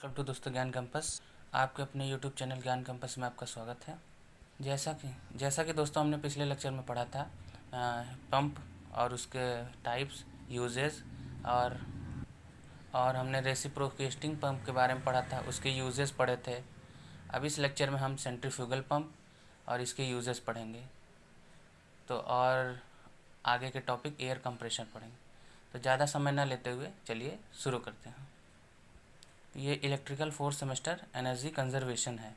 Welcome to दोस्तों ज्ञान campus. आपके अपने यूट्यूब चैनल ज्ञान कैंपस में आपका स्वागत है। जैसा कि दोस्तों हमने पिछले लेक्चर में पढ़ा था पंप और उसके टाइप्स, यूजेस और हमने रेसिप्रोकेटिंग पंप के बारे में पढ़ा था, उसके यूजेस पढ़े थे। अब इस लेक्चर में हम सेंट्रीफ्यूगल पंप और इसके यूजेस पढ़ेंगे। तो और आगे के टॉपिक एयर कंप्रेशर पढ़ेंगे। तो ज़्यादा समय न लेते हुए चलिए शुरू करते हैं। ये electrical fourth semester energy conservation है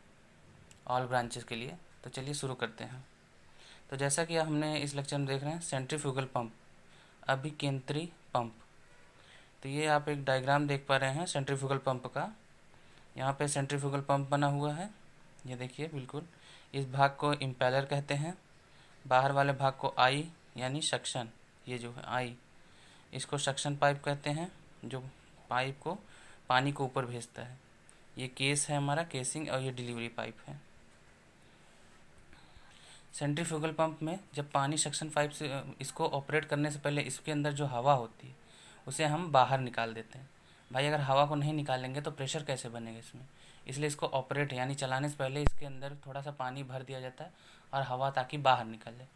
ऑल ब्रांचेस के लिए। तो चलिए शुरू करते हैं। तो जैसा कि हमने इस लेक्चर में देख रहे हैं सेंट्रीफ्यूगल पंप, अभिकेंद्री पंप। तो ये आप एक डायग्राम देख पा रहे हैं सेंट्रीफ्यूगल पंप का। यहाँ पे सेंट्रीफ्यूगल पंप बना हुआ है, ये देखिए बिल्कुल। इस भाग को इम्पेलर कहते हैं, बाहर वाले भाग को आई यानी सक्शन, ये जो है आई, इसको सक्शन पाइप कहते हैं, जो पाइप को पानी को ऊपर भेजता है। ये केस है हमारा, केसिंग, और ये डिलीवरी पाइप है। सेंट्रीफ्यूगल पंप में जब पानी सक्शन पाइप से इसको ऑपरेट करने से पहले इसके अंदर जो हवा होती है उसे हम बाहर निकाल देते हैं। भाई अगर हवा को नहीं निकालेंगे तो प्रेशर कैसे बनेगा इसमें, इसलिए इसको ऑपरेट यानी चलाने से पहले इसके अंदर थोड़ा सा पानी भर दिया जाता है और हवा ताकि बाहर निकल जाए,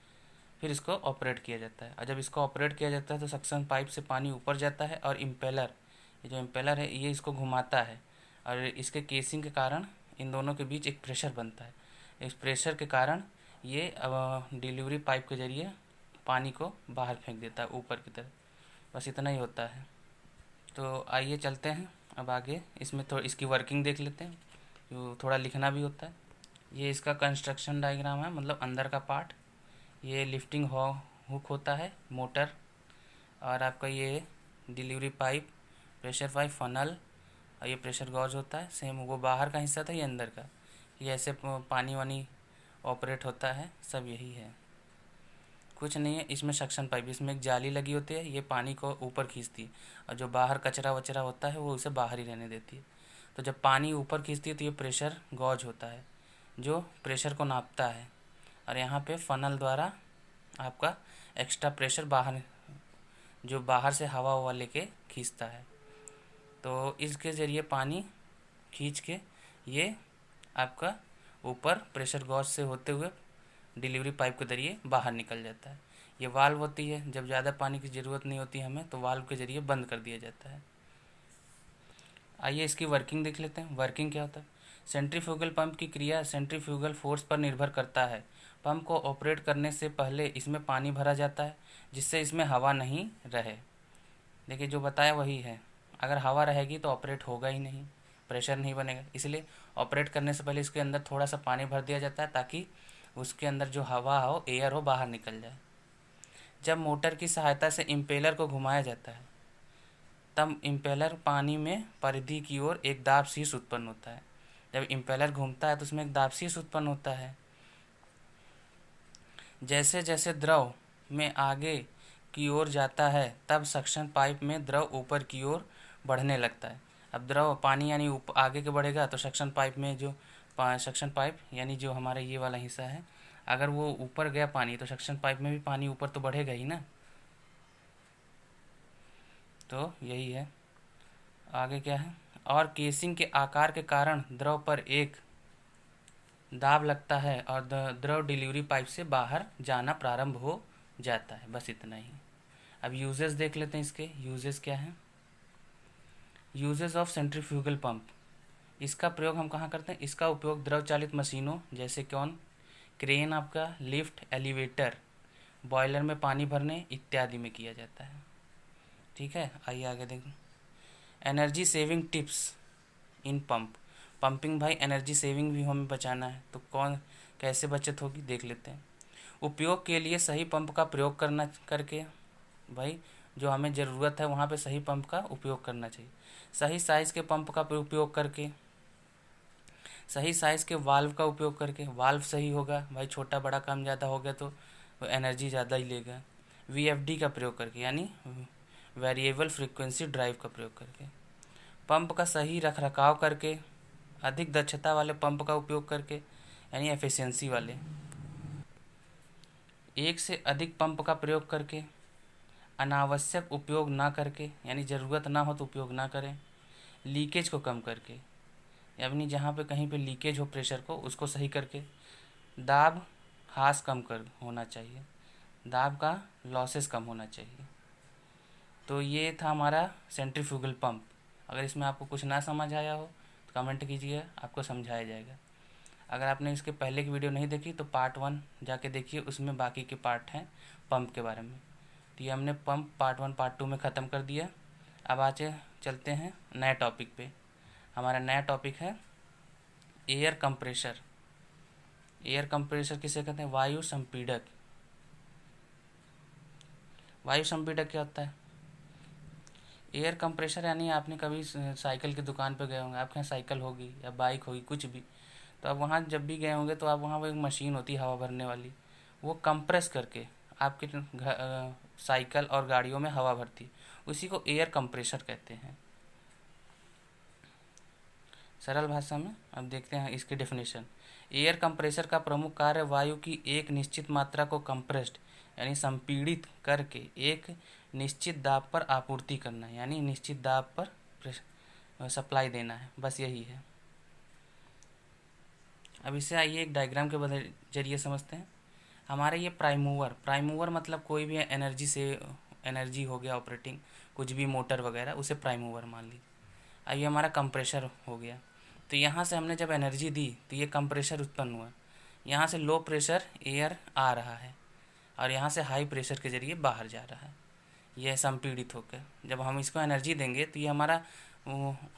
फिर इसको ऑपरेट किया जाता है। और जब इसको ऑपरेट किया जाता है तो सक्शन पाइप से पानी ऊपर जाता है और इम्पेलर, ये जो इम्पेलर है ये इसको घुमाता है और इसके केसिंग के कारण इन दोनों के बीच एक प्रेशर बनता है। इस प्रेशर के कारण ये डिलीवरी पाइप के ज़रिए पानी को बाहर फेंक देता है ऊपर की तरफ। बस इतना ही होता है। तो आइए चलते हैं अब आगे, इसमें थोड़ी इसकी वर्किंग देख लेते हैं, जो थोड़ा लिखना भी होता है। ये इसका कंस्ट्रक्शन डायग्राम है, मतलब अंदर का पार्ट। ये लिफ्टिंग हुक होता है, मोटर, और आपका ये delivery pipe, pressure pipe, funnel, और ये प्रेशर गॉज होता है। सेम वो बाहर का हिस्सा था, ये अंदर का। ये ऐसे पानी वानी ऑपरेट होता है, सब यही है, कुछ नहीं है। इसमें सक्शन पाइप, इसमें एक जाली लगी होती है, ये पानी को ऊपर खींचती है, और जो बाहर कचरा वचरा होता है वो उसे बाहर ही रहने देती है। तो जब पानी ऊपर खींचती है तो ये प्रेशर गॉज होता है जो प्रेशर को नापता है, और यहाँ पे फनल द्वारा आपका एक्स्ट्रा प्रेशर बाहर, जो बाहर से हवा ववा लेके खींचता है। तो इसके ज़रिए पानी खींच के ये आपका ऊपर प्रेशर गॉज से होते हुए डिलीवरी पाइप के ज़रिए बाहर निकल जाता है। ये वाल्व होती है, जब ज़्यादा पानी की ज़रूरत नहीं होती हमें तो वाल्व के ज़रिए बंद कर दिया जाता है। आइए इसकी वर्किंग देख लेते हैं। वर्किंग क्या होता है? सेंट्रीफ्यूगल पंप की क्रिया सेंट्रीफ्यूगल फोर्स पर निर्भर करता है। पंप को ऑपरेट करने से पहले इसमें पानी भरा जाता है जिससे इसमें हवा नहीं रहे। देखिए जो बताया वही है, अगर हवा रहेगी तो ऑपरेट होगा ही नहीं, प्रेशर नहीं बनेगा। इसलिए ऑपरेट करने से पहले इसके अंदर थोड़ा सा पानी भर दिया जाता है ताकि उसके अंदर जो हवा हो, एयर हो, बाहर निकल जाए। जब मोटर की सहायता से इम्पेलर को घुमाया जाता है तब इम्पेलर पानी में परिधि की ओर एक दाब शीर्ष उत्पन्न होता है। जब इम्पेलर घूमता है तो उसमें एक दाब शीर्ष उत्पन्न होता है। जैसे जैसे द्रव में आगे की ओर जाता है तब सक्शन पाइप में द्रव ऊपर की ओर बढ़ने लगता है। अब द्रव पानी यानी आगे के बढ़ेगा तो सक्शन पाइप में जो सक्शन पाइप यानी जो हमारा ये वाला हिस्सा है, अगर वो ऊपर गया पानी तो सक्शन पाइप में भी पानी ऊपर तो बढ़ेगा ही ना। तो यही है। आगे क्या है? और केसिंग के आकार के कारण द्रव पर एक दाब लगता है और द्रव डिलीवरी पाइप से बाहर जाना प्रारंभ हो जाता है। बस इतना ही। अब यूजेस देख लेते हैं। इसके यूजेस क्या हैं? Uses of centrifugal pump. इसका प्रयोग हम कहाँ करते हैं? इसका उपयोग द्रव चालित मशीनों जैसे कौन, क्रेन, आपका लिफ्ट, एलिवेटर, बॉयलर में पानी भरने इत्यादि में किया जाता है। ठीक है, आइए आगे देखें। एनर्जी सेविंग टिप्स इन पंप। पंपिंग भाई एनर्जी सेविंग भी हमें बचाना है, तो कौन कैसे बचत होगी देख लेते हैं। उपयोग के लिए सही पंप का प्रयोग करना करके, भाई जो हमें ज़रूरत है वहाँ पे सही पंप का उपयोग करना चाहिए। सही साइज़ के पंप का उपयोग करके, सही साइज़ के वाल्व का उपयोग करके, वाल्व सही होगा भाई, छोटा बड़ा कम ज़्यादा हो गया तो एनर्जी ज़्यादा ही लेगा। वीएफडी का प्रयोग करके यानी वेरिएबल फ्रीक्वेंसी ड्राइव का प्रयोग करके, पंप का सही रखरखाव करके, अधिक दक्षता वाले पंप का उपयोग करके यानी एफिशिएंसी वाले, एक से अधिक पंप का प्रयोग करके, अनावश्यक उपयोग ना करके यानी ज़रूरत ना हो तो उपयोग ना करें, लीकेज को कम करके, यानी जहाँ पे कहीं पे लीकेज हो प्रेशर को उसको सही करके, दाब ह्रास कम कर होना चाहिए, दाब का लॉसेस कम होना चाहिए। तो ये था हमारा सेंट्रीफ्यूगल पंप। अगर इसमें आपको कुछ ना समझ आया हो तो कमेंट कीजिए, आपको समझाया जाएगा। अगर आपने इसके पहले की वीडियो नहीं देखी तो पार्ट 1 जाके देखिए, उसमें बाकी के पार्ट हैं पंप के बारे में। तो ये हमने पंप पार्ट 1 पार्ट 2 में ख़त्म कर दिया। अब आज चलते हैं नए टॉपिक पे। हमारा नया टॉपिक है एयर कंप्रेशर। एयर कंप्रेशर किसे कहते हैं? वायु संपीड़क। वायु संपीड़क क्या होता है? एयर कंप्रेशर यानी आपने कभी साइकिल की दुकान पर गए होंगे, आपके यहाँ साइकिल होगी या बाइक होगी कुछ भी, तो आप वहाँ जब भी गए होंगे तो आप वहाँ वो एक मशीन होती है हवा भरने वाली, वो कंप्रेस करके आपके साइकिल और गाड़ियों में हवा भरती है, उसी को एयर कंप्रेशर कहते हैं सरल भाषा में। अब देखते हैं इसकी डेफिनेशन। एयर कंप्रेशर का प्रमुख कार्य वायु की एक निश्चित मात्रा को कंप्रेस्ड यानी संपीड़ित करके एक निश्चित दाब पर आपूर्ति करना, यानी निश्चित दाब पर सप्लाई देना है, बस यही है। अब इसे आइए एक डायग्राम के जरिए समझते हैं। हमारे ये प्राइम मूवर मतलब कोई भी एनर्जी से, एनर्जी हो गया ऑपरेटिंग, कुछ भी मोटर वगैरह, उसे प्राइम मूवर मान ली। अब ये हमारा कंप्रेशर हो गया, तो यहाँ से हमने जब एनर्जी दी तो ये कंप्रेशर उत्पन्न हुआ। यहाँ से लो प्रेशर एयर आ रहा है और यहाँ से हाई प्रेशर के ज़रिए बाहर जा रहा है, यह संपीड़ित होकर। जब हम इसको एनर्जी देंगे तो ये हमारा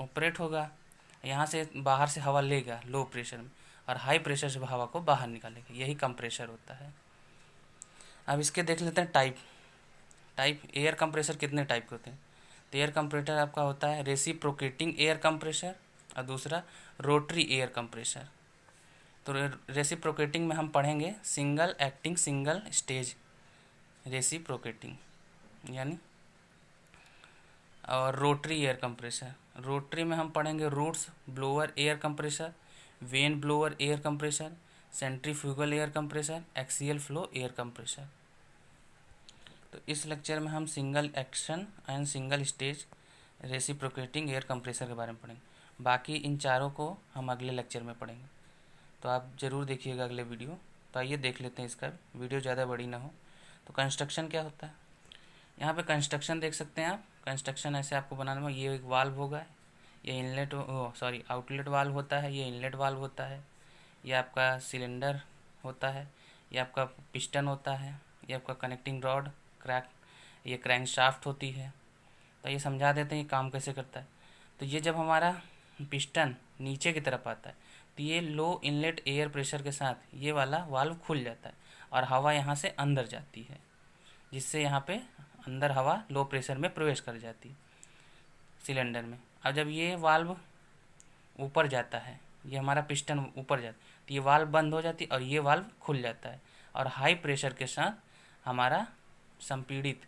ऑपरेट होगा, यहाँ से बाहर से हवा लेगा लो प्रेशर में और हाई प्रेशर से हवा को बाहर निकालेगा, यही कंप्रेशर होता है। अब इसके देख लेते हैं टाइप एयर कंप्रेशर कितने टाइप के होते हैं। तो एयर कंप्रेशर आपका होता है रेसिप्रोकेटिंग एयर कंप्रेशर और दूसरा रोटरी एयर कंप्रेशर। तो रेसिप्रोकेटिंग में हम पढ़ेंगे single acting single stage reciprocating यानी, और रोटरी एयर कंप्रेशर, रोटरी में हम पढ़ेंगे roots blower air compressor, vane blower air compressor, centrifugal air compressor, axial flow air compressor. तो इस लेक्चर में हम single action and single stage reciprocating air compressor के बारे में पढ़ेंगे। बाकी इन चारों को हम अगले लेक्चर में पढ़ेंगे, तो आप ज़रूर देखिएगा अगले वीडियो। तो आइए देख लेते हैं इसका, वीडियो ज़्यादा बड़ी ना हो। तो कंस्ट्रक्शन क्या होता है, यहाँ पे कंस्ट्रक्शन देख सकते हैं आप। कंस्ट्रक्शन ऐसे आपको बनाने में, ये एक वाल्व होगा, ये इनलेट आउटलेट वाल्व होता है, ये इनलेट वाल्व होता है, ये आपका सिलेंडर होता है, ये आपका पिस्टन होता है, ये आपका कनेक्टिंग रॉड ये क्रैंक शाफ्ट होती है। तो ये समझा देते हैं ये काम कैसे करता है। तो ये जब हमारा पिस्टन नीचे की तरफ आता है तो ये लो इनलेट एयर प्रेशर के साथ ये वाला वाल्व खुल जाता है और हवा यहाँ से अंदर जाती है, जिससे यहाँ पे अंदर हवा लो प्रेशर में प्रवेश कर जाती है सिलेंडर में। अब जब ये वाल्व ऊपर जाता है, ये हमारा पिस्टन ऊपर जाता है, तो ये वाल्व बंद हो जाती है और ये वाल्व खुल जाता है और हाई प्रेशर के साथ हमारा संपीड़ित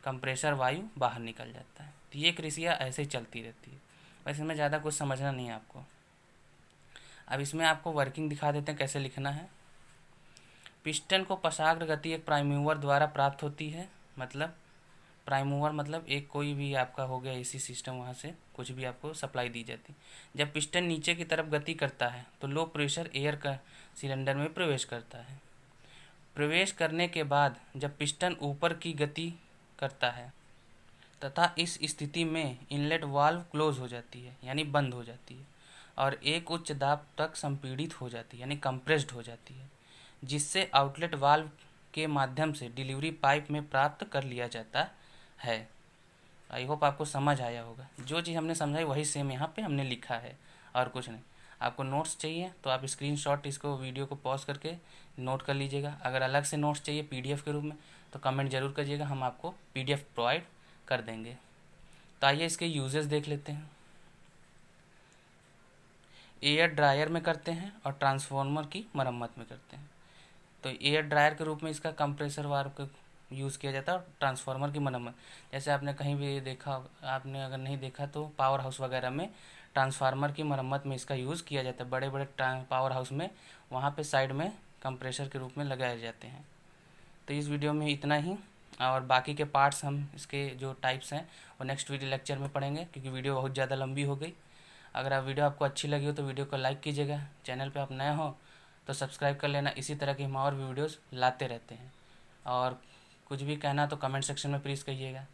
कंप्रेसर वायु बाहर निकल जाता है। तो ये क्रिया ऐसे ही चलती रहती है, बस इसमें ज़्यादा कुछ समझना नहीं है आपको। अब इसमें आपको वर्किंग दिखा देते हैं कैसे लिखना है। पिस्टन को पशाग्र गति एक प्राइम मूवर द्वारा प्राप्त होती है, मतलब प्राइम मूवर मतलब एक कोई भी आपका हो गया एसी सिस्टम, वहाँ से कुछ भी आपको सप्लाई दी जाती। जब पिस्टन नीचे की तरफ गति करता है तो लो प्रेशर एयर का सिलेंडर में प्रवेश करता है। प्रवेश करने के बाद जब पिस्टन ऊपर की गति करता है तथा इस स्थिति में इनलेट वाल्व क्लोज हो जाती है यानी बंद हो जाती है और एक उच्च दाब तक संपीड़ित हो जाती है यानी कंप्रेस्ड हो जाती है, जिससे आउटलेट वाल्व के माध्यम से डिलीवरी पाइप में प्राप्त कर लिया जाता है। आई होप आपको समझ आया होगा। जो चीज़ हमने समझाई वही सेम यहाँ पे हमने लिखा है और कुछ नहीं। आपको नोट्स चाहिए तो आप स्क्रीनशॉट इसको वीडियो को पॉज करके नोट कर लीजिएगा। अगर अलग से नोट्स चाहिए पीडीएफ के रूप में तो कमेंट ज़रूर करिएगा, हम आपको पीडीएफ प्रोवाइड कर देंगे। तो आइए इसके यूजेस देख लेते हैं। एयर ड्रायर में करते हैं और ट्रांसफार्मर की मरम्मत में करते हैं। तो एयर ड्रायर के रूप में इसका कंप्रेसर वाल्व का यूज़ किया जाता है और ट्रांसफार्मर की मरम्मत, जैसे आपने कहीं भी देखा, आपने अगर नहीं देखा तो पावर हाउस वगैरह में ट्रांसफार्मर की मरम्मत में इसका यूज़ किया जाता है। बड़े बड़े पावर हाउस में वहाँ पे साइड में कंप्रेसर के रूप में लगाए जाते हैं। तो इस वीडियो में इतना ही, और बाकी के पार्ट्स हम इसके जो टाइप्स हैं वो नेक्स्ट वीडियो लेक्चर में पढ़ेंगे, क्योंकि वीडियो बहुत ज़्यादा लंबी हो गई। अगर आप वीडियो आपको अच्छी लगी हो तो वीडियो को लाइक कीजिएगा। चैनल पे आप नए हो तो सब्सक्राइब कर लेना, इसी तरह की हम और भी वीडियोस लाते रहते हैं। और कुछ भी कहना तो कमेंट सेक्शन में प्लीज़ कहिएगा।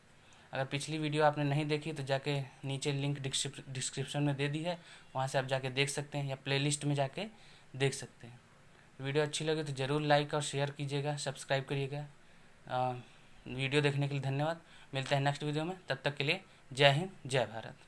अगर पिछली वीडियो आपने नहीं देखी तो जाके नीचे लिंक डिस्क्रिप्शन में दे दी है, वहाँ से आप जाके देख सकते हैं या प्लेलिस्ट में जाके देख सकते हैं। वीडियो अच्छी लगे तो ज़रूर लाइक और शेयर कीजिएगा, सब्सक्राइब करिएगा। वीडियो देखने के लिए धन्यवाद। मिलते हैं नेक्स्ट वीडियो में, तब तक के लिए जय हिंद, जय भारत।